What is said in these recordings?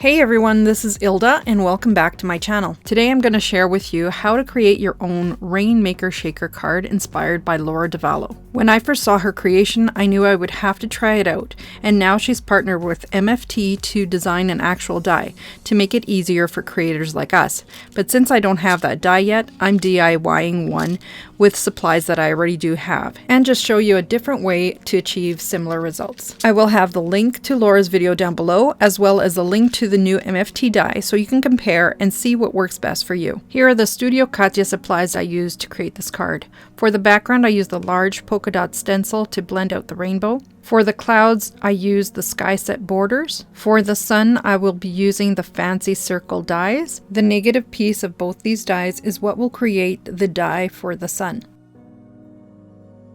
Hey everyone, this is Ilda and welcome back to my channel. Today I'm going to share with you how to create your own rainmaker shaker card inspired by Laura DeVallo. When I first saw her creation, I knew I would have to try it out, and now she's partnered with MFT to design an actual die to make it easier for creators like us. But since I don't have that die yet, I'm DIYing one with supplies that I already do have, and just show you a different way to achieve similar results. I will have the link to Laura's video down below, as well as the link to the new MFT die so you can compare and see what works best for you. Here are the Studio Katia supplies I used to create this card. For the background, I used the large polka dot stencil to blend out the rainbow. For the clouds, I used the sky set borders. For the sun, I will be using the fancy circle dies. The negative piece of both these dies is what will create the die for the sun.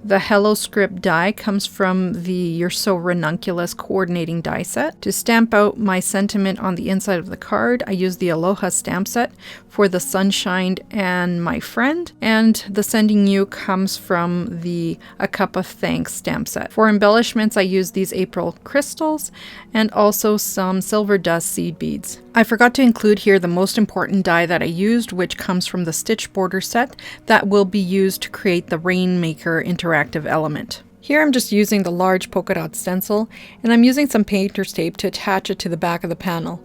The Hello Script die comes from the You're So Ranunculus coordinating die set. To stamp out my sentiment on the inside of the card, I used the Aloha stamp set for the sunshine and my friend, and the Sending You comes from the A Cup of Thanks stamp set. For embellishments, I used these April crystals and also some silver dust seed beads. I forgot to include here the most important die that I used, which comes from the stitch border set that will be used to create the Rainmaker interactive element. Here I'm just using the large polka dot stencil, and I'm using some painter's tape to attach it to the back of the panel.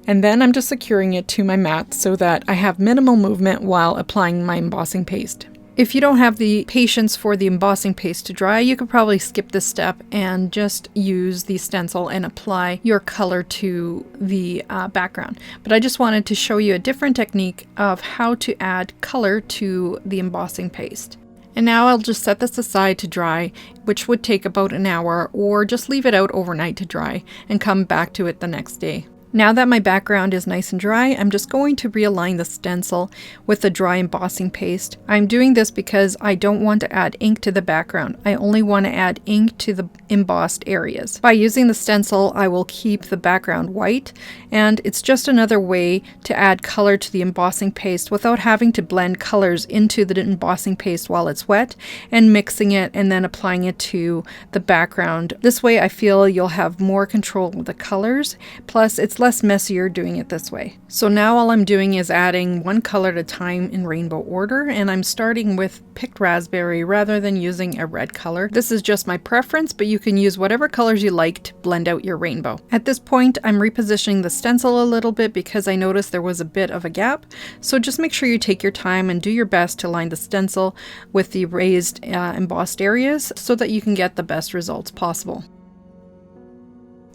And then I'm just securing it to my mat so that I have minimal movement while applying my embossing paste. If you don't have the patience for the embossing paste to dry, you could probably skip this step and just use the stencil and apply your color to the background. But I just wanted to show you a different technique of how to add color to the embossing paste. And now I'll just set this aside to dry, which would take about an hour, or just leave it out overnight to dry and come back to it the next day. Now that my background is nice and dry, I'm just going to realign the stencil with the dry embossing paste. I'm doing this because I don't want to add ink to the background. I only want to add ink to the embossed areas. By using the stencil, I will keep the background white, and it's just another way to add color to the embossing paste without having to blend colors into the embossing paste while it's wet and mixing it and then applying it to the background. This way I feel you'll have more control of the colors, plus it's less messier doing it this way. So now all I'm doing is adding one color at a time in rainbow order, and I'm starting with picked raspberry rather than using a red color. This is just my preference, but you can use whatever colors you like to blend out your rainbow. At this point, I'm repositioning the stencil a little bit because I noticed there was a bit of a gap. So just make sure you take your time and do your best to line the stencil with the raised embossed areas so that you can get the best results possible.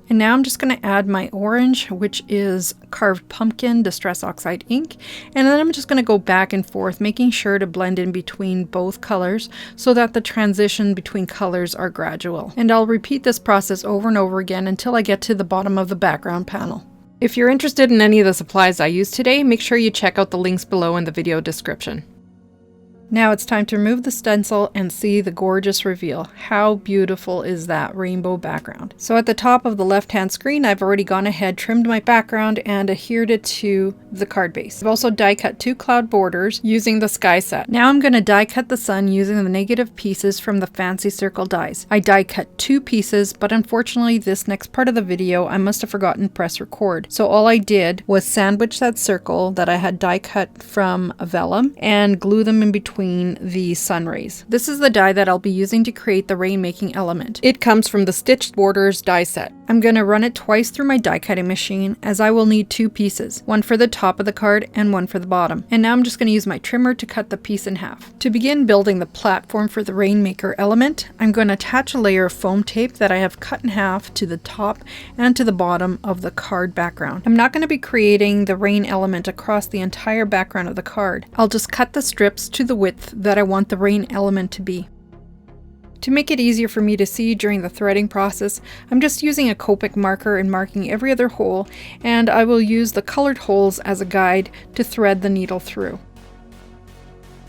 And now I'm just going to add my orange, which is carved pumpkin distress oxide ink. And then I'm just going to go back and forth, making sure to blend in between both colors so that the transition between colors are gradual. And I'll repeat this process over and over again until I get to the bottom of the background panel. If you're interested in any of the supplies I used today, make sure you check out the links below in the video description. Now it's time to remove the stencil and see the gorgeous reveal. How beautiful is that rainbow background? So at the top of the left-hand screen, I've already gone ahead, trimmed my background, and adhered it to the card base. I've also die cut 2 cloud borders using the sky set. Now I'm going to die cut the sun using the negative pieces from the fancy circle dies. I die cut 2 pieces, but unfortunately this next part of the video I must have forgotten to press record. So all I did was sandwich that circle that I had die cut from vellum and glue them in between the sun rays. This is the die that I'll be using to create the rainmaking element. It comes from the Stitched Borders die set. I'm going to run it twice through my die cutting machine, as I will need 2 pieces, one for the top of the card and one for the bottom. And now I'm just going to use my trimmer to cut the piece in half. To begin building the platform for the rainmaker element, I'm going to attach a layer of foam tape that I have cut in half to the top and to the bottom of the card background. I'm not going to be creating the rain element across the entire background of the card. I'll just cut the strips to the width that I want the rain element to be. To make it easier for me to see during the threading process, I'm just using a Copic marker and marking every other hole, and I will use the colored holes as a guide to thread the needle through.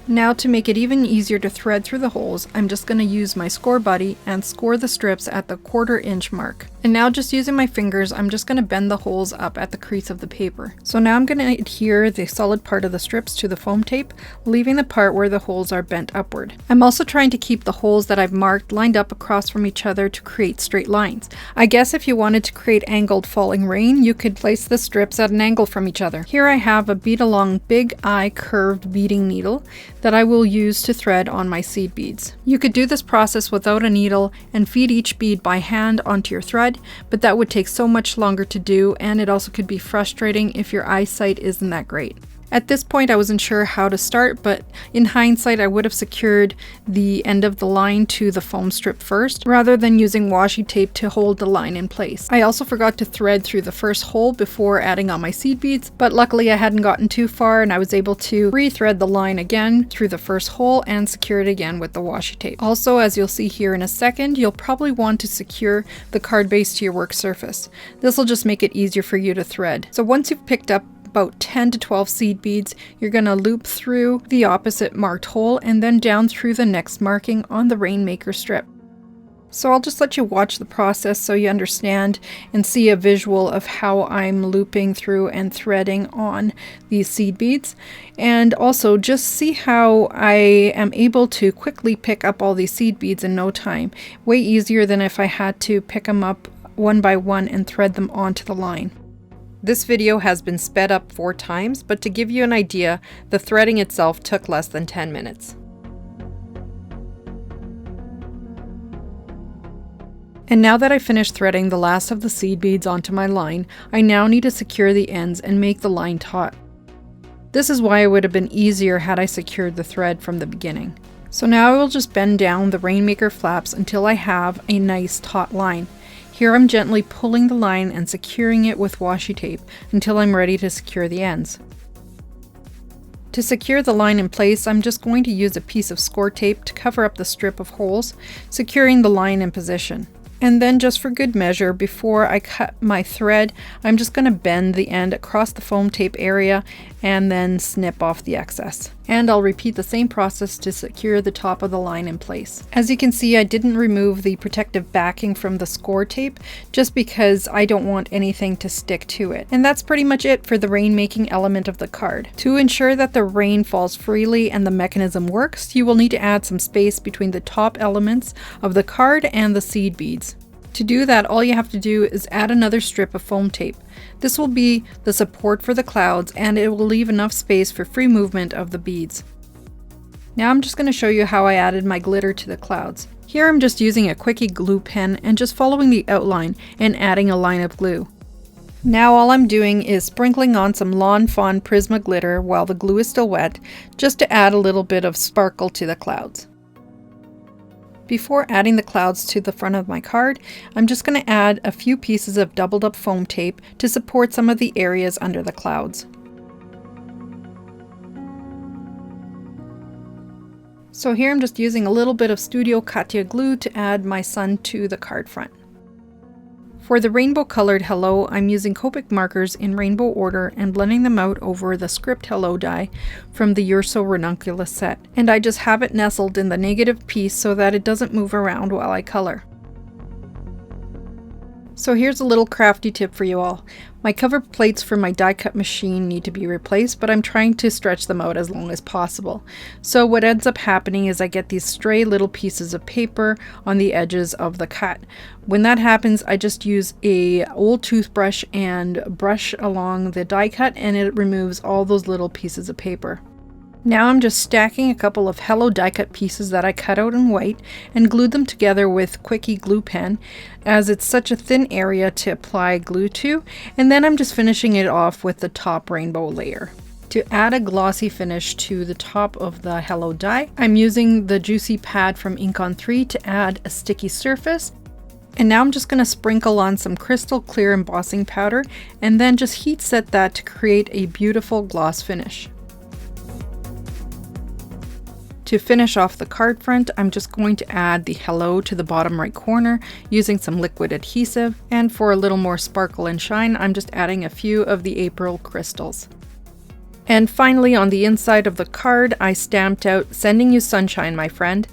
Now to make it even easier to thread through the holes, I'm just going to use my score buddy and score the strips at the 1/4 inch mark. And now just using my fingers, I'm just going to bend the holes up at the crease of the paper. So now I'm going to adhere the solid part of the strips to the foam tape, leaving the part where the holes are bent upward. I'm also trying to keep the holes that I've marked lined up across from each other to create straight lines. I guess if you wanted to create angled falling rain, you could place the strips at an angle from each other. Here I have a bead along big eye curved beading needle that I will use to thread on my seed beads. You could do this process without a needle and feed each bead by hand onto your thread, but that would take so much longer to do, and it also could be frustrating if your eyesight isn't that great. At this point I wasn't sure how to start, but in hindsight I would have secured the end of the line to the foam strip first, rather than using washi tape to hold the line in place. I also forgot to thread through the first hole before adding on my seed beads, but luckily I hadn't gotten too far and I was able to re-thread the line again through the first hole and secure it again with the washi tape. Also, as you'll see here in a second, you'll probably want to secure the card base to your work surface. This will just make it easier for you to thread. So once you've picked up about 10 to 12 seed beads, you're going to loop through the opposite marked hole and then down through the next marking on the rainmaker strip. So I'll just let you watch the process so you understand and see a visual of how I'm looping through and threading on these seed beads, and also just see how I am able to quickly pick up all these seed beads in no time. Way easier than if I had to pick them up one by one and thread them onto the line. This video has been sped up 4 times, but to give you an idea, the threading itself took less than 10 minutes. And now that I finished threading the last of the seed beads onto my line, I now need to secure the ends and make the line taut. This is why it would have been easier had I secured the thread from the beginning. So now I will just bend down the rainmaker flaps until I have a nice taut line. Here I'm gently pulling the line and securing it with washi tape until I'm ready to secure the ends. To secure the line in place, I'm just going to use a piece of score tape to cover up the strip of holes, securing the line in position. And then, just for good measure, before I cut my thread, I'm just going to bend the end across the foam tape area and then snip off the excess. And I'll repeat the same process to secure the top of the line in place. As you can see, I didn't remove the protective backing from the score tape just because I don't want anything to stick to it. And that's pretty much it for the rain making element of the card. To ensure that the rain falls freely and the mechanism works, you will need to add some space between the top elements of the card and the seed beads. To do that, all you have to do is add another strip of foam tape. This will be the support for the clouds, and it will leave enough space for free movement of the beads. Now I'm just going to show you how I added my glitter to the clouds. Here I'm just using a quickie glue pen and just following the outline and adding a line of glue. Now all I'm doing is sprinkling on some Lawn Fawn Prisma glitter while the glue is still wet, just to add a little bit of sparkle to the clouds. Before adding the clouds to the front of my card, I'm just going to add a few pieces of doubled up foam tape to support some of the areas under the clouds. So here I'm just using a little bit of Studio Katia glue to add my sun to the card front. For the rainbow colored hello, I'm using Copic markers in rainbow order and blending them out over the script hello die from the Urso Ranunculus set. And I just have it nestled in the negative piece so that it doesn't move around while I color. So here's a little crafty tip for you all. My cover plates for my die cut machine need to be replaced, but I'm trying to stretch them out as long as possible. So what ends up happening is I get these stray little pieces of paper on the edges of the cut. When that happens, I just use a old toothbrush and brush along the die cut, and it removes all those little pieces of paper. Now I'm just stacking a couple of Hello die cut pieces that I cut out in white and glued them together with Quickie glue pen, as it's such a thin area to apply glue to, and then I'm just finishing it off with the top rainbow layer. To add a glossy finish to the top of the Hello die, I'm using the Juicy Pad from Ink on 3 to add a sticky surface. And now I'm just going to sprinkle on some crystal clear embossing powder and then just heat set that to create a beautiful gloss finish. To finish off the card front, I'm just going to add the hello to the bottom right corner using some liquid adhesive, and for a little more sparkle and shine, I'm just adding a few of the April crystals. And finally, on the inside of the card, I stamped out "Sending you sunshine, my friend."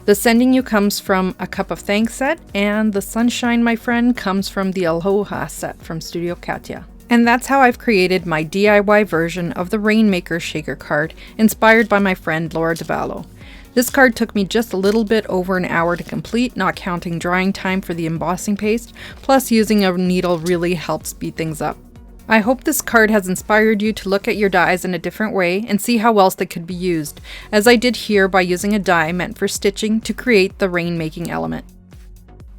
The "Sending you" comes from a Cup of Thanks set, and the "Sunshine, my friend" comes from the Aloha set from Studio Katia. And that's how I've created my DIY version of the Rainmaker shaker card, inspired by my friend Laura DeVallo. This card took me just a little bit over an hour to complete, not counting drying time for the embossing paste, plus using a needle really helps speed things up. I hope this card has inspired you to look at your dies in a different way and see how else they could be used, as I did here by using a die meant for stitching to create the rainmaking element.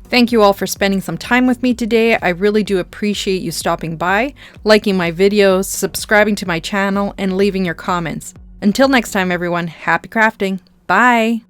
Thank you all for spending some time with me today. I really do appreciate you stopping by, liking my videos, subscribing to my channel, and leaving your comments. Until next time everyone, happy crafting! Bye!